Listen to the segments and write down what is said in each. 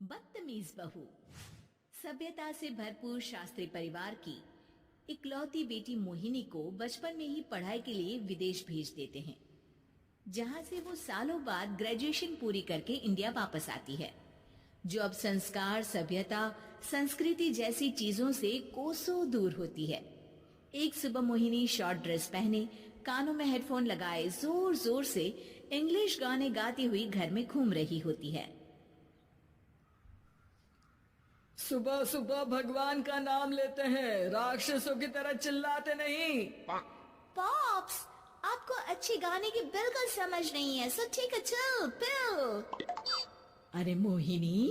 बदतमीज बहू। सभ्यता से भरपूर शास्त्री परिवार की इकलौती बेटी मोहिनी को बचपन में ही पढ़ाई के लिए विदेश भेज देते हैं, जहां से वो सालों बाद ग्रेजुएशन पूरी करके इंडिया वापस आती है, जो अब संस्कार, सभ्यता, संस्कृति जैसी चीजों से कोसों दूर होती है। एक सुबह मोहिनी शॉर्ट ड्रेस पहने, कानों में हेडफोन लगाए जोर जोर से इंग्लिश गाने गाती हुई घर में घूम रही होती है। सुबह सुबह भगवान का नाम लेते हैं, राक्षसों की तरह चिल्लाते नहीं। पॉप्स, आपको अच्छे गाने की बिल्कुल समझ नहीं है, so take a chill pill. अरे मोहिनी,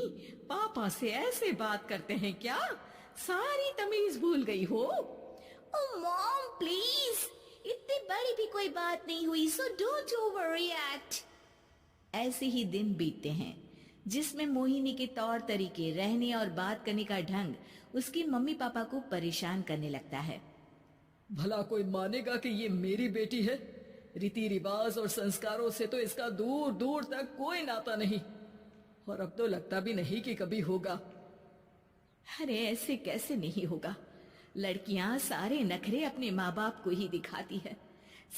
पापा से ऐसे बात करते हैं क्या? सारी तमीज भूल गई हो? ओह मॉम प्लीज, इतनी बड़ी भी कोई बात नहीं हुई, सो डोंट ओवर रिएक्ट। ऐसे ही दिन बीतते हैं जिसमें मोहिनी के तौर तरीके, रहने और बात करने का ढंग उसकी मम्मी पापा को परेशान करने लगता है। भला कोई मानेगा कि ये मेरी बेटी है? रीति रिवाज और संस्कारों से तो इसका दूर दूर तक कोई नाता नहीं, और अब तो लगता भी नहीं कि कभी होगा। अरे ऐसे कैसे नहीं होगा? लड़कियां सारे नखरे अपने माँ बाप को ही दिखाती है।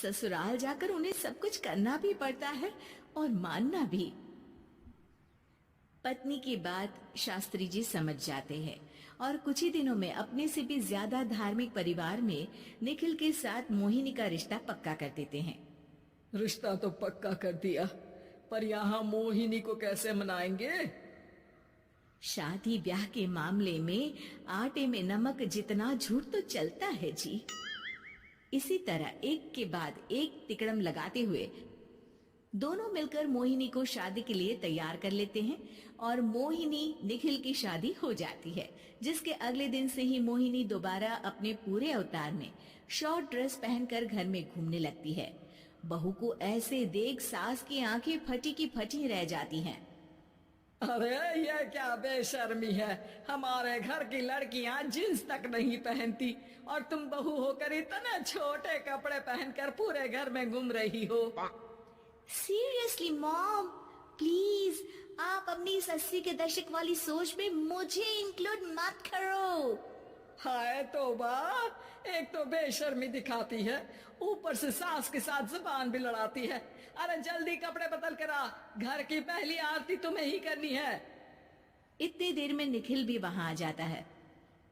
ससुराल जाकर उन्हें सब कुछ करना भी पड़ता है और मानना भी। पत्नी की बात शास्त्री जी समझ जाते हैं और कुछ ही दिनों में अपने से भी ज्यादा धार्मिक परिवार में निखिल के साथ मोहिनी का रिश्ता पक्का कर देते हैं। रिश्ता तो पक्का कर दिया, पर यहाँ मोहिनी को कैसे मनाएंगे? शादी ब्याह के मामले में आटे में नमक जितना झूठ तो चलता है जी। इसी तरह एक के बाद एक तिकड़म लगाते हुए दोनों मिलकर मोहिनी को शादी के लिए तैयार कर लेते हैं और मोहिनी निखिल की शादी हो जाती है, जिसके अगले दिन से ही मोहिनी दोबारा अपने पूरे अवतार में शॉर्ट ड्रेस पहनकर घर में घूमने लगती है। बहू को ऐसे देख सास की आंखें फटी की फटी रह जाती हैं। अरे ये क्या बेशर्मी है, हमारे घर की लड़कियां जींस तक नहीं पहनती और तुम बहू होकर इतने छोटे कपड़े पहनकर पूरे घर में घूम रही हो। सीरियसली मॉम, प्लीज आप अपनी इस 80 के दशक वाली सोच में मुझे इंक्लूड मत करो। हाय तौबा, एक तो बेशर्मी दिखाती है, ऊपर से सास के साथ जुबान भी लड़ाती है। अरे जल्दी कपड़े बदल कर आ, घर की पहली आरती तुम्हें ही करनी है। इतनी देर में निखिल भी वहां आ जाता है।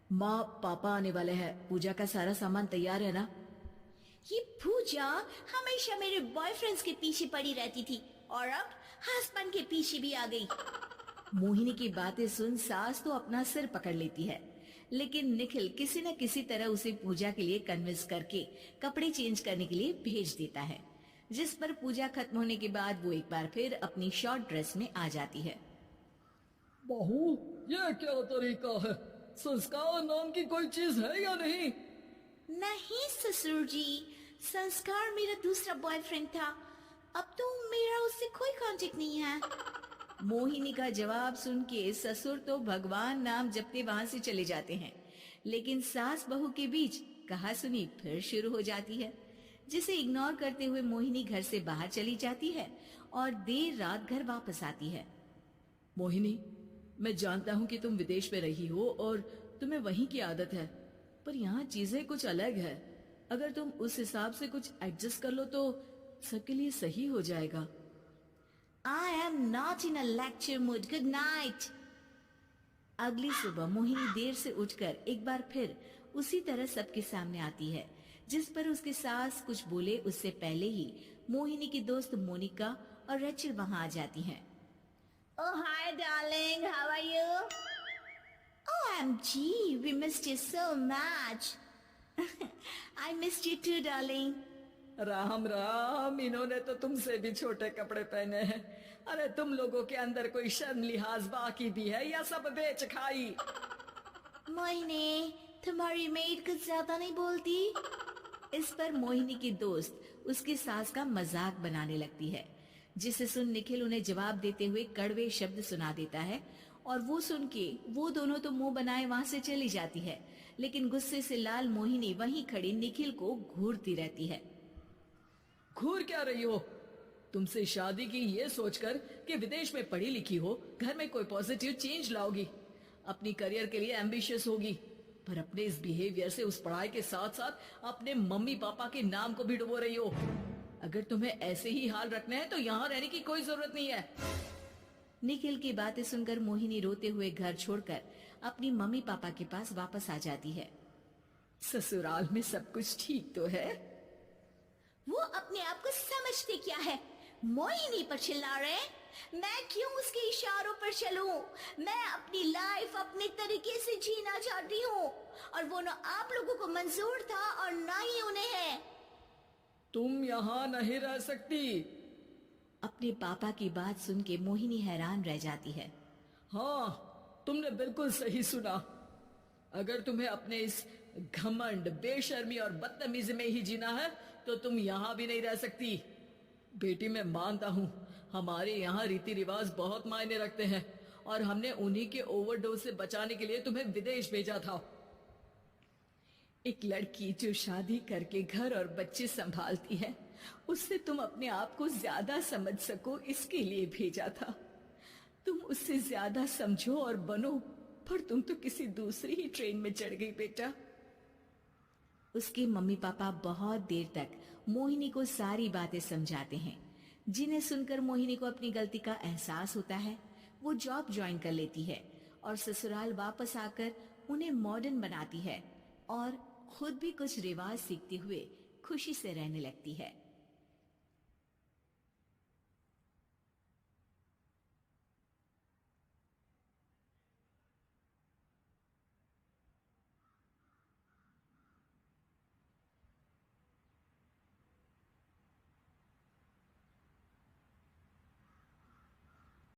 माँ पापा आने वाले हैं, पूजा का सारा सामान तैयार है ना? ये पूजा हमेशा मेरे बॉयफ्रेंड्स के पीछे पड़ी रहती थी और अब हस्बैंड के पीछे भी आ गई। मोहिनी की बातें सुन सास तो अपना सिर पकड़ लेती है, लेकिन निखिल किसी न किसी तरह उसे पूजा के लिए कन्विंस करके कपड़े चेंज करने के लिए भेज देता है, जिस पर पूजा खत्म होने के बाद वो एक बार फिर अपनी शॉर्ट ड्रेस में आ जाती है। बहू, ये क्या तरीका है? संस्कार नाम की कोई चीज है या नहीं? नहीं ससुर जी, संस्कार मेरा दूसरा बॉयफ्रेंड था, अब तो मेरा उससे कोई कांटेक्ट नहीं है। मोहिनी का जवाब सुन के ससुर तो भगवान नाम जपते वहां से चले जाते हैं, लेकिन सास बहू के बीच कहासुनी फिर शुरू हो जाती है, जिसे इग्नोर करते हुए मोहिनी घर से बाहर चली जाती है और देर रात घर वापस आती है। मोहिनी, मैं जानता हूँ कि तुम विदेश में रही हो और तुम्हें वहीं की आदत है, पर यहाँ चीजें कुछ अलग है। अगर तुम उस हिसाब से कुछ एडजस्ट कर लो तो सबके लिए सही हो जाएगा। I am not in a lecture mood. Good night. अगली सुबह मोहिनी देर से उठकर एक बार फिर उसी तरह सबके सामने आती है, जिस पर उसके सास कुछ बोले उससे पहले ही मोहिनी की दोस्त मोनिका और रेचल वहां आ जाती हैं। Oh hi darling, how are you? OMG, we missed you so much. I missed you too, darling. Ram Ram, इन्होंने तो तुमसे भी छोटे कपड़े पहने हैं। अरे तुम लोगों के अंदर कोई शर्म लिहाज बाकी भी है या सब बेच खाई? मोहिनी, तुम्हारी मेड कुछ ज्यादा नहीं बोलती? इस पर मोहिनी की दोस्त उसकी सास का मजाक बनाने लगती है, जिसे सुन निखिल उन्हें जवाब देते हुए कड़वे शब्द सुना देता है और वो सुन के वो दोनों तो मुंह बनाए वहां से चली जाती है, लेकिन गुस्से से लाल मोहिनी वहीं खड़ी निखिल को घूरती रहती है। घूर क्या रही हो? तुमसे शादी की ये सोचकर कि विदेश में पढ़ी लिखी हो, घर में कोई पॉजिटिव चेंज लाओगी, अपनी करियर के लिए एम्बिशियस होगी, पर अपने इस बिहेवियर से उस पढ़ाई के साथ साथ अपने मम्मी पापा के नाम को भी डुबो रही हो। अगर तुम्हें ऐसे ही हाल रखना है तो यहाँ रहने की कोई जरूरत नहीं है। निखिल की बातें सुनकर मोहिनी रोते हुए घर छोड़कर अपनी मम्मी पापा के पास वापस आ जाती है। ससुराल में सब कुछ ठीक तो है? वो अपने आप को समझते क्या है? मोहिनी पर चिल्ला रहे? मैं क्यों उसके इशारों पर चलूं? मैं अपनी लाइफ अपने तरीके से जीना चाहती हूँ और वो ना आप लोगों को मंजूर था और ना ही उन्हें है। तुम यहाँ नहीं रह सकती। अपने पापा की बात सुन के मोहिनी हैरान रह जाती है। हाँ, तुमने बिल्कुल सही सुना। अगर तुम्हें अपने इस घमंड, बेशर्मी और बदतमीजी में ही जीना है तो तुम यहाँ भी नहीं रह सकती। बेटी, मैं मानता हूँ हमारे यहाँ रीति रिवाज बहुत मायने रखते हैं और हमने उन्हीं के ओवरडोज से बचाने के लिए तुम्हें विदेश भेजा था। एक लड़की जो शादी करके घर और बच्चे संभालती है, उससे तुम अपने आप को ज्यादा समझ सको इसके लिए भेजा था। तुम उससे ज्यादा समझो और बनो, पर तुम तो किसी दूसरी ही ट्रेन में चढ़ गई बेटा। उसके मम्मी पापा बहुत देर तक मोहिनी को सारी बातें समझाते हैं, जिन्हें सुनकर मोहिनी को अपनी गलती का एहसास होता है। वो जॉब ज्वाइन कर लेती है और ससुराल वापस आकर उन्हें मॉडर्न बनाती है और खुद भी कुछ रिवाज सीखते हुए खुशी से रहने लगती है।